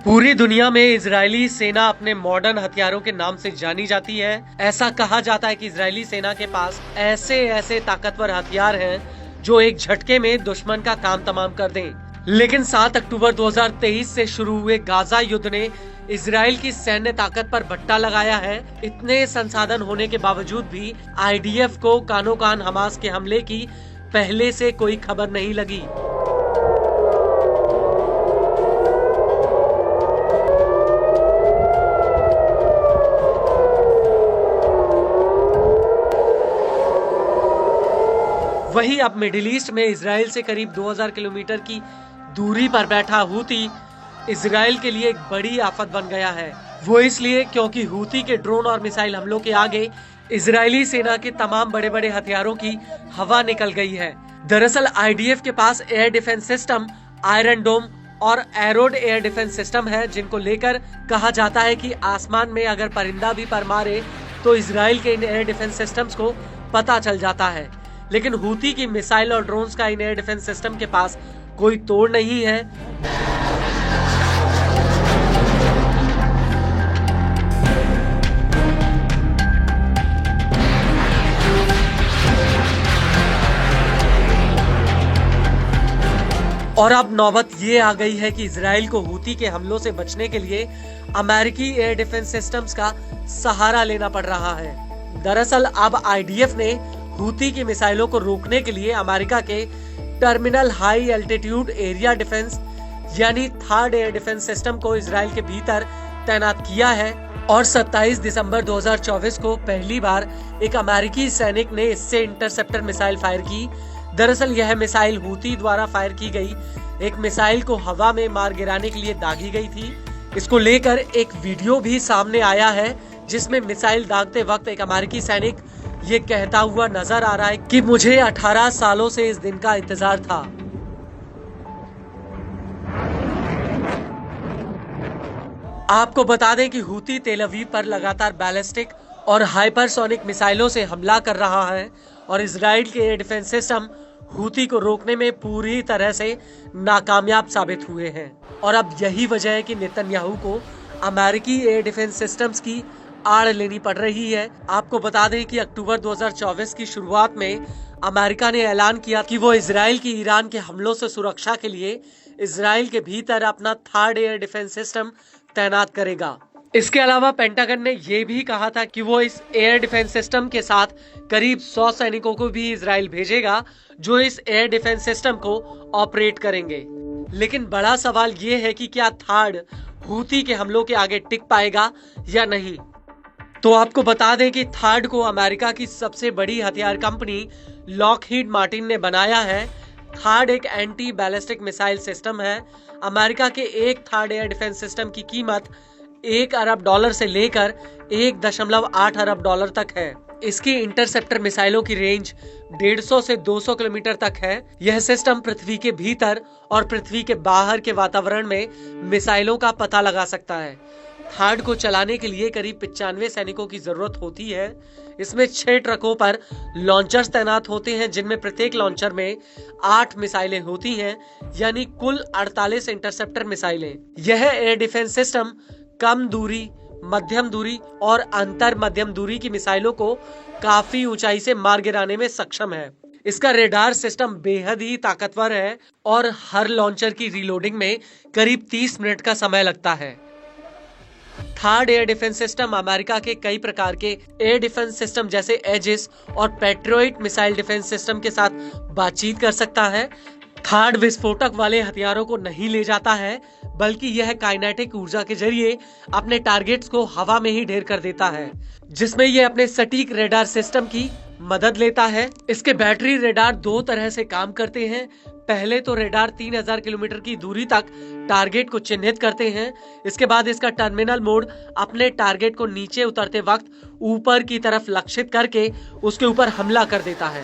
पूरी दुनिया में इजरायली सेना अपने मॉडर्न हथियारों के नाम से जानी जाती है। ऐसा कहा जाता है कि इजरायली सेना के पास ऐसे ऐसे ताकतवर हथियार हैं जो एक झटके में दुश्मन का काम तमाम कर दें। लेकिन 7 अक्टूबर 2023 से शुरू हुए गाजा युद्ध ने इजराइल की सैन्य ताकत पर बट्टा लगाया है। इतने संसाधन होने के बावजूद भी आईडीएफ को कानो कान हमास के हमले की पहले से कोई खबर नहीं लगी। वहीं अब मिडिल ईस्ट में इजराइल से करीब 2000 किलोमीटर की दूरी पर बैठा हूती इजराइल के लिए एक बड़ी आफत बन गया है। वो इसलिए क्योंकि हूती के ड्रोन और मिसाइल हमलों के आगे इजरायली सेना के तमाम बड़े बड़े हथियारों की हवा निकल गई है। दरअसल आईडीएफ के पास एयर डिफेंस सिस्टम, आयरन डोम और एरोड एयर डिफेंस सिस्टम है, जिनको लेकर कहा जाता है कि आसमान में अगर परिंदा भी पर मारे तो इजराइल के इन एयर डिफेंस सिस्टम्स को पता चल जाता है। लेकिन हूती की मिसाइल और ड्रोन्स का इन एयर डिफेंस सिस्टम के पास कोई तोड़ नहीं है। और अब नौबत ये आ गई है कि इजराइल को हूती के हमलों से बचने के लिए अमेरिकी एयर डिफेंस सिस्टम्स का सहारा लेना पड़ रहा है। दरअसल अब आईडीएफ ने हूती की मिसाइलों को रोकने के लिए अमेरिका के terminal high altitude area defence यानी थर्ड एयर डिफेंस सिस्टम को इजराइल के भीतर तैनात किया है। और 27 दिसंबर 2024 को पहली बार एक अमेरिकी सैनिक ने इससे इंटरसेप्टर मिसाइल फायर की। दरअसल यह मिसाइल हूती द्वारा फायर की गई एक मिसाइल को हवा में मार गिराने के लिए दागी गई थी। इसको लेकर एक वीडियो भी सामने आया है जिसमें मिसाइल दागते वक्त एक अमेरिकी सैनिक ये कहता हुआ नजर आ रहा है कि मुझे 18 सालों से इस दिन का इंतजार था। आपको बता दें कि हूती तेल अवीव पर लगातार बैलिस्टिक और हाइपरसोनिक मिसाइलों से हमला कर रहा है और इजराइल के एयर डिफेंस सिस्टम हूती को रोकने में पूरी तरह से नाकामयाब साबित हुए हैं। और अब यही वजह है कि नेतन्याहू को अमेरिकी एयर डिफेंस सिस्टम्स की आड़ लेनी पड़ रही है। आपको बता दें कि अक्टूबर 2024 की शुरुआत में अमेरिका ने ऐलान किया कि वो इजराइल की ईरान के हमलों से सुरक्षा के लिए इजराइल के भीतर अपना थर्ड एयर डिफेंस सिस्टम तैनात करेगा। इसके अलावा पेंटागन ने ये भी कहा था कि वो इस एयर डिफेंस सिस्टम के साथ करीब 100 सैनिकों को भी इजराइल भेजेगा जो इस एयर डिफेंस सिस्टम को ऑपरेट करेंगे। लेकिन बड़ा सवाल ये है कि क्या थर्ड हूती के हमलों के आगे टिक पाएगा या नहीं। तो आपको बता दें कि थर्ड को अमेरिका की सबसे बड़ी हथियार कंपनी लॉकहीड मार्टिन ने बनाया है। थर्ड एक एंटी बैलिस्टिक मिसाइल सिस्टम है। अमेरिका के एक थर्ड एयर डिफेंस सिस्टम की कीमत $1 अरब से लेकर $1.8 अरब तक है। इसकी इंटरसेप्टर मिसाइलों की रेंज 150 से 200 किलोमीटर तक है। यह सिस्टम पृथ्वी के भीतर और पृथ्वी के बाहर के वातावरण में मिसाइलों का पता लगा सकता है। थर्ड को चलाने के लिए करीब 95 सैनिकों की जरूरत होती है। इसमें 6 ट्रकों पर लॉन्चर्स तैनात होते हैं जिनमें प्रत्येक लॉन्चर में 8 मिसाइलें होती हैं, यानी कुल 48 इंटरसेप्टर मिसाइलें। यह एयर डिफेंस सिस्टम कम दूरी, मध्यम दूरी और अंतर मध्यम दूरी की मिसाइलों को काफी ऊंचाई से मार गिराने में सक्षम है। इसका रेडार सिस्टम बेहद ही ताकतवर है और हर लॉन्चर की रीलोडिंग में करीब 30 मिनट का समय लगता है। Third air defence system America के कई प्रकार के एयर डिफेंस सिस्टम जैसे एजिस और पैट्रियट मिसाइल डिफेंस सिस्टम के साथ बातचीत कर सकता है। थर्ड विस्फोटक वाले हथियारों को नहीं ले जाता है, बल्कि यह काइनेटिक ऊर्जा के जरिए अपने टारगेट्स को हवा में ही ढेर कर देता है, जिसमें यह अपने सटीक रेडार सिस्टम की मदद लेता है। इसके बैटरी रेडार 2 तरह से काम करते हैं। पहले तो रेडार 3000 किलोमीटर की दूरी तक टारगेट को चिन्हित करते हैं। इसके बाद इसका टर्मिनल मोड अपने टारगेट को नीचे उतरते वक्त ऊपर की तरफ लक्षित करके उसके ऊपर हमला कर देता है।